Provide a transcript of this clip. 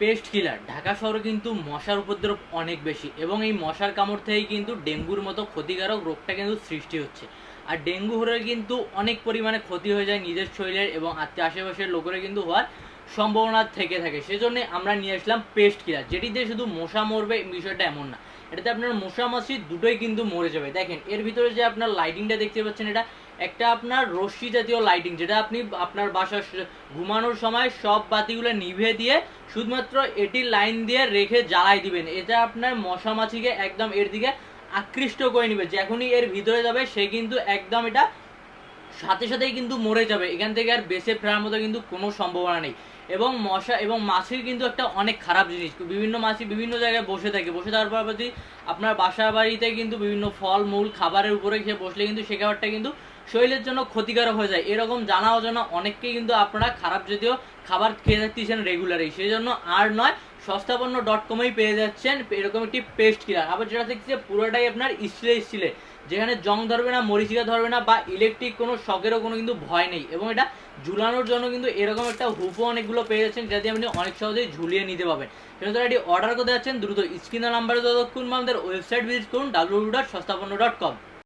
Paste কিলার। ঢাকা শহরে কিন্তু মশার উপদ্রব অনেক বেশি এবং এই মশার কামড় থেকেই কিন্তু ডেঙ্গুর মতো ক্ষতিকারক রোগটা কিন্তু সৃষ্টি হচ্ছে। আর ডেঙ্গু হলে কিন্তু অনেক পরিমাণে ক্ষতি হয়ে যায় নিজের শরীরের এবং আশেপাশের লোকেরা কিন্তু হওয়ার সম্ভাবনা থেকে থাকে। সেজন্য আমরা নিয়ে আসলাম পেস্ট কিলার, যেটি দিয়ে শুধু মশা মরবে বিষয়টা এমন না, এটাতে আপনার মশা মাছি দুটোই কিন্তু মরে যাবে। দেখেন এর ভিতরে যে আপনার লাইটিংটা দেখতে পাচ্ছেন, এটা একটা আপনার রশ্মি জাতীয় লাইটিং, যেটা আপনি আপনার বাসার ঘুমানোর সময় সব বাতিগুলো নিভিয়ে দিয়ে শুধুমাত্র এটি লাইন দিয়ে রেখে জ্বালাই দিবেন। এটা আপনার মশা মাছিকে একদম এর দিকে আকৃষ্ট করে নিবে। যখনই এর ভিতরে যাবে সে কিন্তু একদম এটা সাথে সাথেই কিন্তু মরে যাবে, এখান থেকে আর বেঁচে ফেরার মতো কিন্তু কোনো সম্ভাবনা নেই। এবং মশা এবং মাছির কিন্তু একটা অনেক খারাপ জিনিস, বিভিন্ন মাছি বিভিন্ন জায়গায় বসে থাকে, বসে থাকার পর আপনার বাসা বাড়িতে কিন্তু বিভিন্ন ফল মূল খাবারের উপরে খেয়ে বসলে কিন্তু সে খাবারটা কিন্তু শরীরের জন্য ক্ষতিকারক হয়ে যায়। এরকম জানা অজানা অনেককেই কিন্তু আপনারা খারাপ জাতীয় খাবার খেয়ে থাকতেছেন রেগুলারই। সেই জন্য আর নয়, সস্তাপন্ন.com-এই পেয়ে যাচ্ছেন এরকম একটি পেস্ট কিলার। আবার যেটা দেখছে পুরোটাই আপনার স্টিলে, যেখানে জং ধরবে না, মরিচিকা ধরবে না বা ইলেকট্রিক কোনো শকেরও কোনো কিন্তু ভয় নেই। এবং এটা ঝুলানোর জন্য কিন্তু এরকম একটা হুপও অনেকগুলো পেয়ে যাচ্ছেন, যাতে আপনি অনেক সহজেই ঝুলিয়ে নিতে পারবেন। সেজন্য এটি অর্ডার করতে যাচ্ছেন দ্রুত স্ক্রিনের নাম্বারে যতক্ষণ আমাদের ওয়েবসাইট ভিজিট করুন www.সস্তাপন্ন.com।